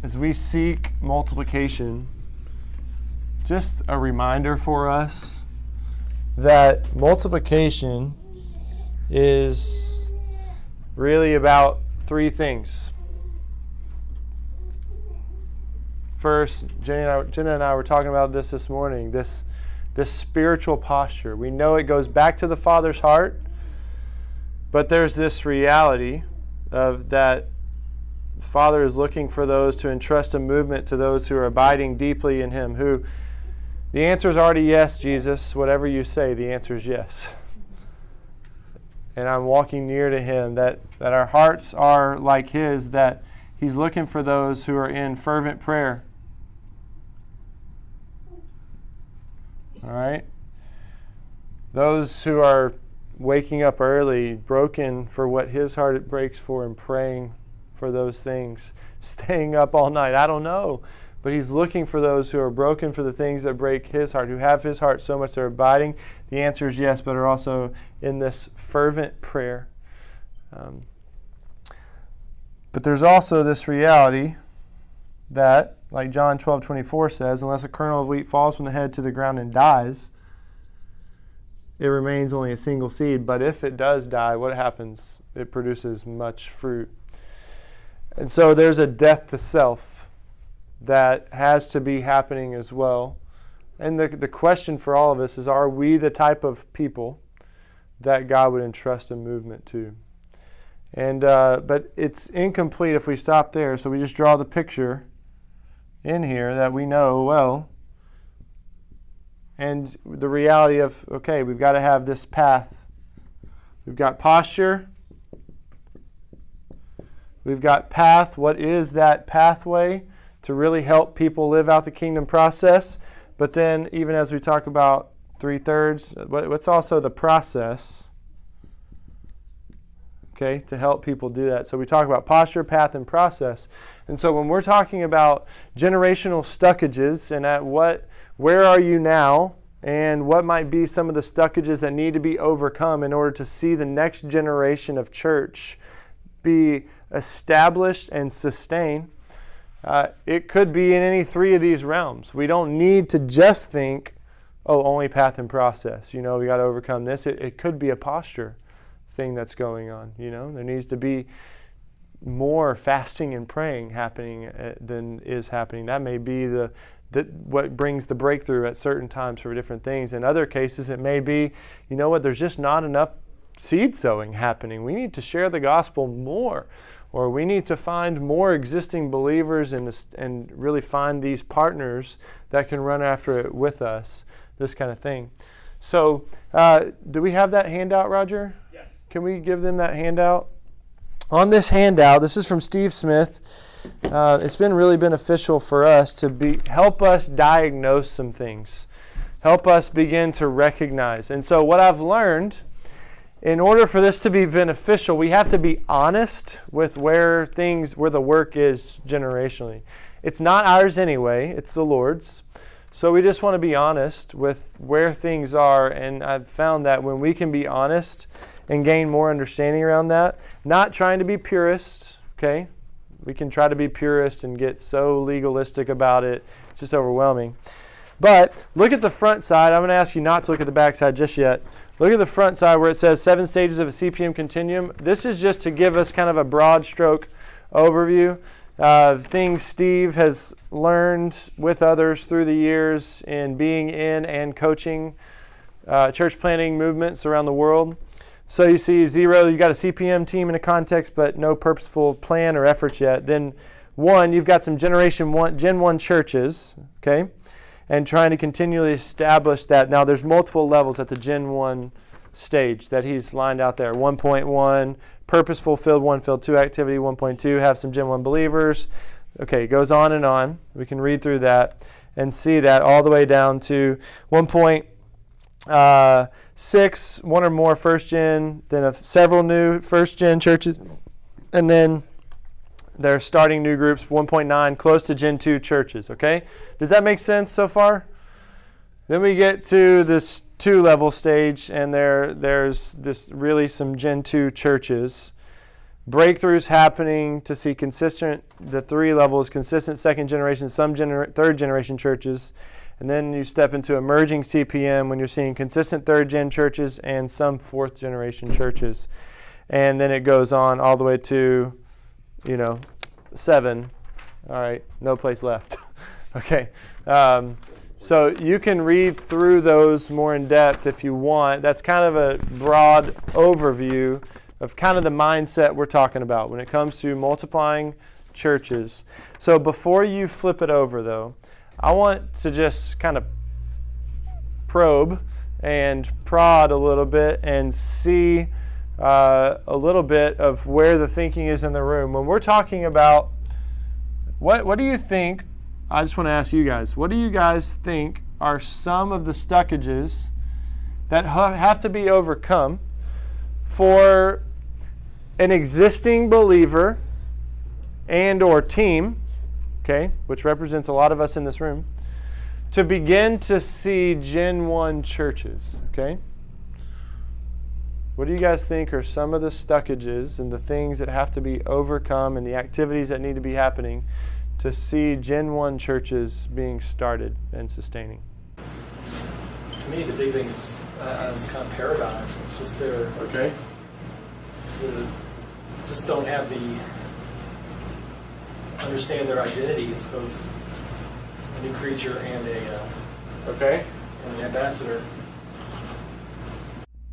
as we seek multiplication, just a reminder for us that multiplication is really about three things. First, Jenna and I were talking about this morning, this spiritual posture. We know it goes back to the Father's heart, but there's this reality of that the Father is looking for those to entrust a movement to those who are abiding deeply in Him, who the answer is already yes, Jesus. Whatever you say, the answer is yes. And I'm walking near to Him, that our hearts are like His, that He's looking for those who are in fervent prayer. All right? Those who are waking up early, broken for what His heart breaks for, and praying for those things. Staying up all night, I don't know. But He's looking for those who are broken for the things that break His heart, who have His heart so much they're abiding. The answer is yes, but are also in this fervent prayer. But there's also this reality that, like John 12:24 says, unless a kernel of wheat falls from the head to the ground and dies, it remains only a single seed. But if it does die, what happens? It produces much fruit. And so there's a death to self that has to be happening as well. And the question for all of us is, are we the type of people that God would entrust a movement to? And but it's incomplete if we stop there. So we just draw the picture in here that we know well. And the reality of, okay, we've got to have this path. We've got posture. We've got path. What is that pathway to really help people live out the kingdom process? But then even as we talk about 3/3, what's also the process, okay, to help people do that. So we talk about posture, path, and process. And so when we're talking about generational stuckages and where are you now, and what might be some of the stuckages that need to be overcome in order to see the next generation of church be established and sustained, it could be in any three of these realms. We don't need to just think, only path and process. We got to overcome this. It could be a posture thing that's going on. There needs to be more fasting and praying happening than is happening. That may be what brings the breakthrough at certain times for different things. In other cases, it may be, there's just not enough seed sowing happening. We need to share the gospel more, or we need to find more existing believers and really find these partners that can run after it with us, this kind of thing. So, do we have that handout, Roger? Yes. Can we give them that handout? On this handout, this is from Steve Smith. It's been really beneficial for us to help us diagnose some things, help us begin to recognize. And so what I've learned, in order for this to be beneficial, we have to be honest with where the work is generationally. It's not ours anyway, it's the Lord's. So we just want to be honest with where things are, and I've found that when we can be honest and gain more understanding around that, not trying to be purist, okay? We can try to be purist and get so legalistic about it, it's just overwhelming. But look at the front side. I'm going to ask you not to look at the back side just yet. Look at the front side where it says 7 stages of a CPM continuum. This is just to give us kind of a broad stroke overview of things Steve has learned with others through the years in being in and coaching church planting movements around the world. So you see 0, you've got a CPM team in a context, but no purposeful plan or efforts yet. Then 1, you've got some Gen 1 churches, okay, and trying to continually establish that. Now there's multiple levels at the Gen 1 stage that he's lined out there. 1.1, purposeful field 1, field 2 activity. 1.2, have some Gen 1 believers. Okay, it goes on and on. We can read through that and see that all the way down to 1.6, one or more first gen, then several new first gen churches, and then they're starting new groups. 1.9, close to Gen 2 churches. Okay, does that make sense so far? Then we get to this 2-level stage, and there's this really some Gen 2 churches. breakthroughs happening, to see consistent, the three levels, consistent second generation, some third generation churches. And then you step into emerging CPM when you're seeing consistent third gen churches and some fourth generation churches. And then it goes on all the way to, 7. All right, no place left. Okay. So you can read through those more in depth if you want. That's kind of a broad overview of kind of the mindset we're talking about when it comes to multiplying churches. So before you flip it over, though, I want to just kind of probe and prod a little bit and see a little bit of where the thinking is in the room. When we're talking about, what do you think, I just want to ask you guys, what do you guys think are some of the stockages that have to be overcome for an existing believer and or team, okay, which represents a lot of us in this room, to begin to see Gen 1 churches, okay? What do you guys think are some of the stockages and the things that have to be overcome and the activities that need to be happening to see Gen 1 churches being started and sustaining? To me, the big thing is it's kind of paradigm. It's just just don't have understand their identity as both a new creature and an ambassador.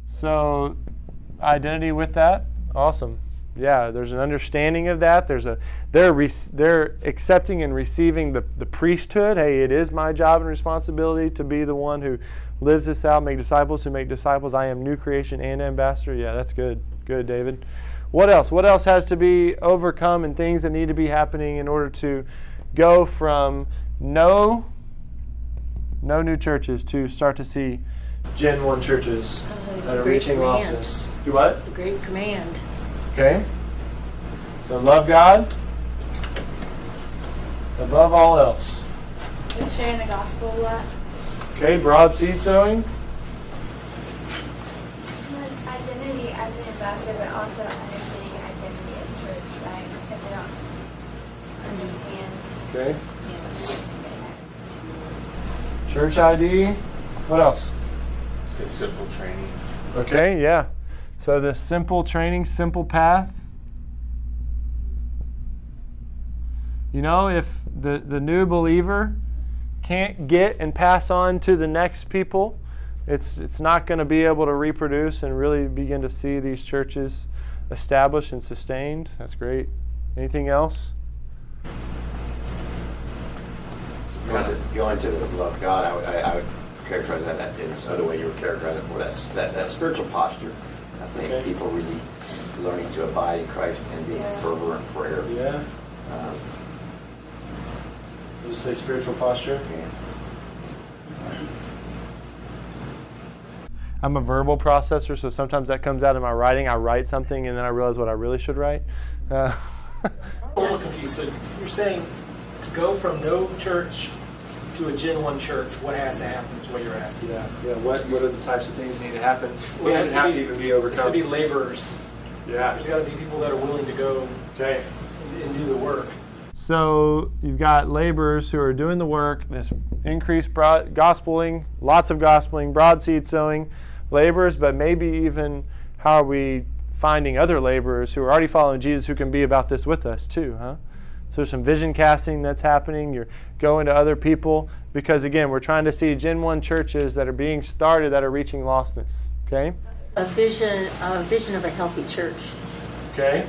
So, identity with that, awesome. Yeah, there's an understanding of that. They're accepting and receiving the priesthood. Hey, it is my job and responsibility to be the one who lives this out, make disciples who make disciples. I am new creation and ambassador. Yeah, that's good. Good, David. What else? What else has to be overcome and things that need to be happening in order to go from no new churches to start to see Gen 1 churches that are reaching lostness? Do what? The Great Command. Okay. So love God above all else. You're sharing the gospel a lot. Okay, broad seed sowing. Identity as an ambassador, but also understanding identity of church, right? If they don't understand. Okay. Church ID. What else? Simple training. Okay, yeah. So the simple training, simple path. If the new believer can't get and pass on to the next people, it's not going to be able to reproduce and really begin to see these churches established and sustained. That's great. Anything else? Going to love God, I would characterize that in some other way you were characterizing it for that spiritual posture. I think people really learning to abide in Christ and being fervent in prayer. Yeah. Did you say spiritual posture? Yeah. I'm a verbal processor, so sometimes that comes out in my writing. I write something and then I realize what I really should write. I'm a little confused. So you're saying to go from no church to a Gen 1 church, what has to happen is what you're asking. Yeah. What are the types of things that need to happen? Well, What does it have to even be overcome? It has to be laborers. Yeah. There's got to be people that are willing to go and do the work. So you've got laborers who are doing the work, this increased gospeling, lots of gospeling, broad seed sowing, laborers, but maybe even how are we finding other laborers who are already following Jesus who can be about this with us too, huh? So there's some vision casting that's happening. You're going to other people because, again, we're trying to see Gen 1 churches that are being started that are reaching lostness, okay? A vision of a healthy church. Okay.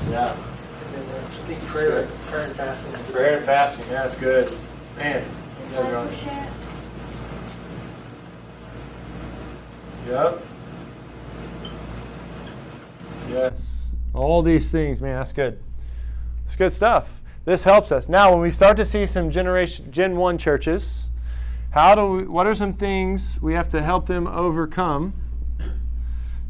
Yeah. And then I think prayer and fasting. Prayer and fasting, yeah, that's good. Man. Discipleship. Yep. Yes. All these things, man, that's good. It's good stuff. This helps us. Now, when we start to see some Gen 1 churches, what are some things we have to help them overcome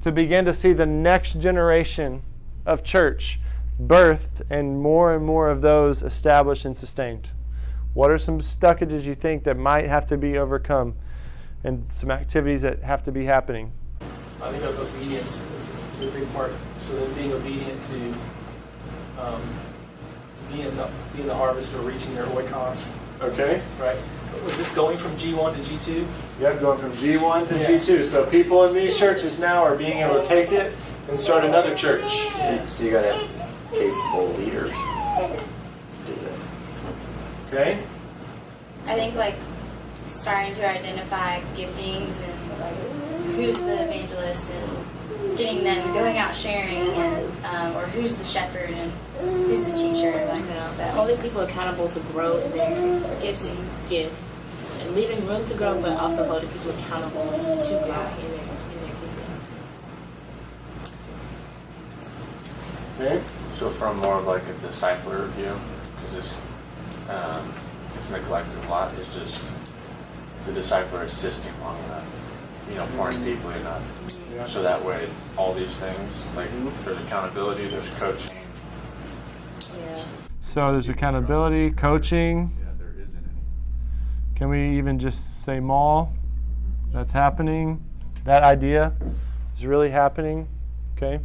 to begin to see the next generation of church birthed and more of those established and sustained? What are some stockages you think that might have to be overcome and some activities that have to be happening? I think of obedience is a big part. So then being obedient to being the harvest or reaching their oikos, Okay. right? Was this going from G1 to G2? Yep, going from G1 to Yeah. G2. So people in these churches now are being able to take it and start another church. So you got to have capable leaders. Do that. Okay? I think like starting to identify giftings and like who's the evangelist and getting them going out sharing and or who's the shepherd and who's the teacher. Like, so Holding people accountable to grow in their gift and leaving room to grow, but also holding people accountable to grow in their gifting. Okay. So from more of like a discipler view, because it's neglected a lot, is just the discipler assisting long enough, pouring deeply enough. Yeah. So that way, all these things, like there's accountability, there's coaching. Yeah. So there's accountability, coaching. Yeah, there isn't any. Can we even just say mall? That's happening. That idea is really happening. Okay.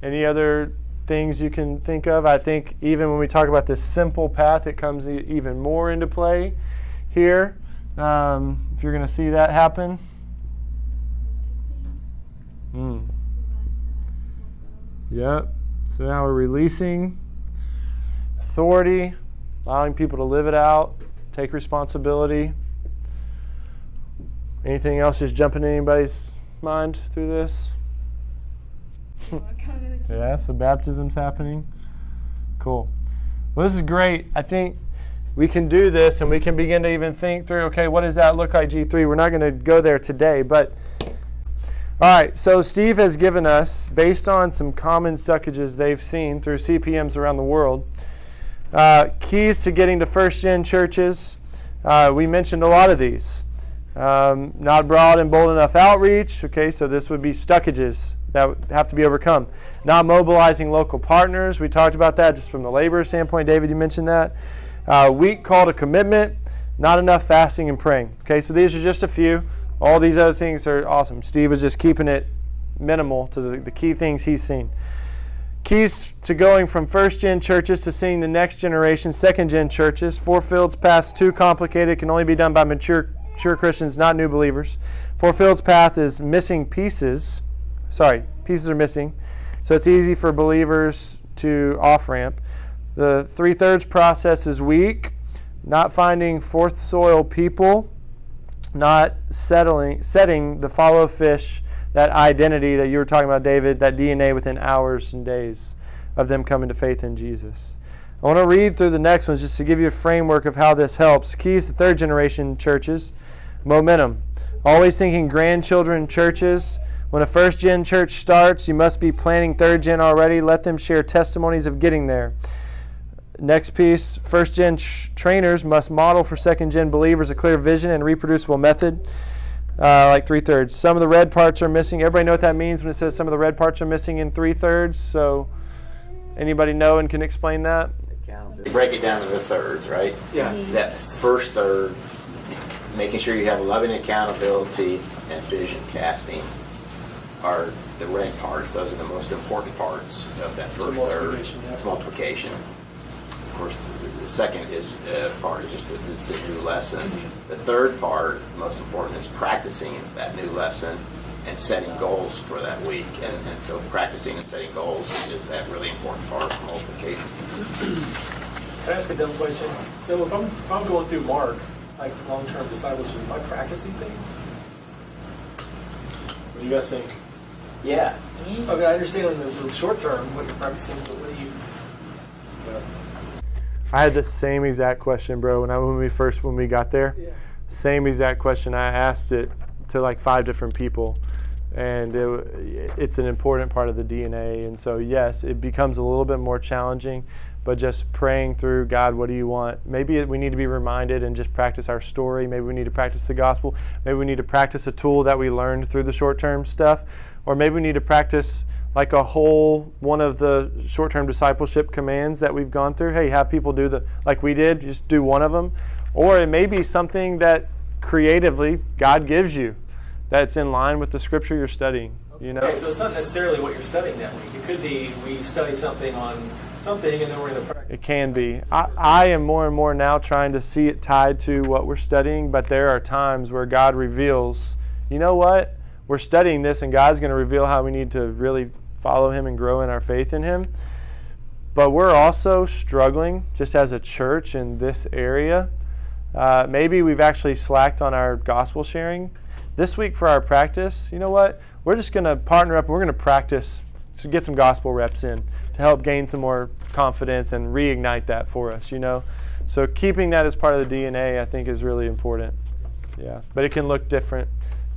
Any other things you can think of? I think even when we talk about this simple path, it comes even more into play here. If you're going to see that happen. Yep. So now we're releasing authority, allowing people to live it out, take responsibility. Anything else just jumping in anybody's mind through this? Yeah, so baptism's happening. Cool. Well, this is great. I think we can do this and we can begin to even think through, okay, what does that look like, G3? We're not going to go there today, but all right, so Steve has given us, based on some common suckages they've seen through CPMs around the world, keys to getting to first-gen churches. We mentioned a lot of these. Not broad and bold enough outreach. Okay, so this would be stuckages that would have to be overcome. Not mobilizing local partners. We talked about that just from the labor standpoint. David, you mentioned that. Weak call to commitment. Not enough fasting and praying. Okay, so these are just a few. All these other things are awesome. Steve was just keeping it minimal to the key things he's seen. Keys to going from first-gen churches to seeing the next generation, second-gen churches. 4 Fields Path's too complicated. Can only be done by mature Christians, not new believers. 4 Fields Path is missing pieces. Pieces are missing. So it's easy for believers to off-ramp. The 3/3 process is weak. Not finding fourth soil people. Not setting the follow fish, that identity that you were talking about, David, that DNA within hours and days of them coming to faith in Jesus. I want to read through the next ones just to give you a framework of how this helps. Keys to third generation churches. Momentum. Always thinking grandchildren churches. When a first gen church starts, you must be planning third gen already. Let them share testimonies of getting there. Next piece, first gen trainers must model for second gen believers a clear vision and reproducible method, like 3/3. Some of the red parts are missing. Everybody know what that means when it says some of the red parts are missing in 3/3? So anybody know and can explain that? You break it down to the thirds, right? Yeah. That first third, making sure you have loving accountability and vision casting are the red parts. Those are the most important parts of that first third. multiplication, yeah. It's multiplication. Of course, the second part is just the new lesson. The third part, most important, is practicing that new lesson and setting goals for that week. And so practicing and setting goals is that really important part of multiplication. Can I ask a dumb question? So if I'm going through Mark, like long-term discipleship, am I practicing things? What do you guys think? Yeah. Okay, I understand in the short term what you're practicing, but what do you? I had the same exact question, bro, when we got there. Yeah. Same exact question. I asked it to like 5 different people, and it's an important part of the DNA. And so, yes, it becomes a little bit more challenging, but just praying through, God, what do you want? Maybe we need to be reminded and just practice our story. Maybe we need to practice the gospel. Maybe we need to practice a tool that we learned through the short-term stuff, or maybe we need to practice like a whole one of the short-term discipleship commands that we've gone through. Hey, have people do like we did, just do one of them. Or it may be something that creatively God gives you that's in line with the scripture you're studying. You know. Okay, so it's not necessarily what you're studying that week. It could be we study something on something and then we're going to practice. It can be. I am more and more now trying to see it tied to what we're studying, but there are times where God reveals, you know what? We're studying this and God's going to reveal how we need to really follow Him and grow in our faith in Him. But we're also struggling just as a church in this area. Maybe we've actually slacked on our gospel sharing. This week for our practice, you know what? We're just going to partner up and we're going to practice to get some gospel reps in to help gain some more confidence and reignite that for us, you know? So keeping that as part of the DNA, I think, is really important. Yeah, but it can look different,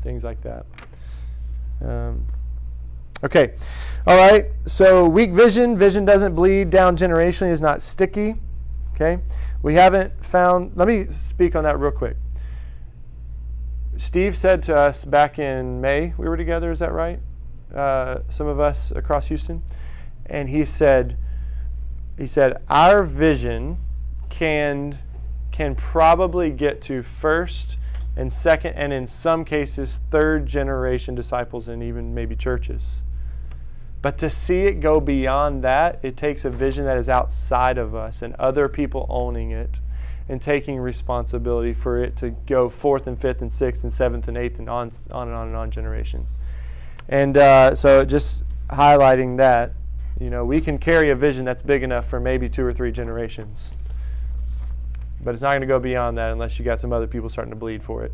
things like that. Okay, all right, so weak vision doesn't bleed down generationally, is not sticky, okay? We haven't found, let me speak on that real quick. Steve said to us back in May, we were together, is that right? Some of us across Houston. And he said, our vision can probably get to first and second, and in some cases, third generation disciples and even maybe churches. But to see it go beyond that, it takes a vision that is outside of us and other people owning it and taking responsibility for it to go fourth and fifth and sixth and seventh and eighth and on and on and on generation. And so just highlighting that, you know, we can carry a vision that's big enough for maybe 2 or 3 generations. But it's not going to go beyond that unless you got some other people starting to bleed for it.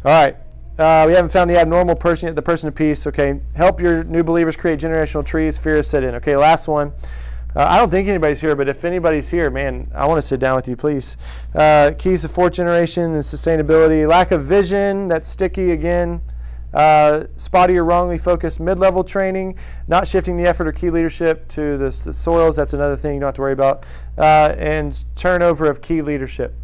All right. We haven't found the abnormal person yet, the person of peace. Okay. Help your new believers create generational trees. Fear is set in. Okay, last one. I don't think anybody's here, but if anybody's here, man, I want to sit down with you, please. Keys to fourth generation and sustainability. Lack of vision, that's sticky again. Spotty or wrongly focused mid-level training. Not shifting the effort or key leadership to the soils, that's another thing you don't have to worry about. And turnover of key leadership.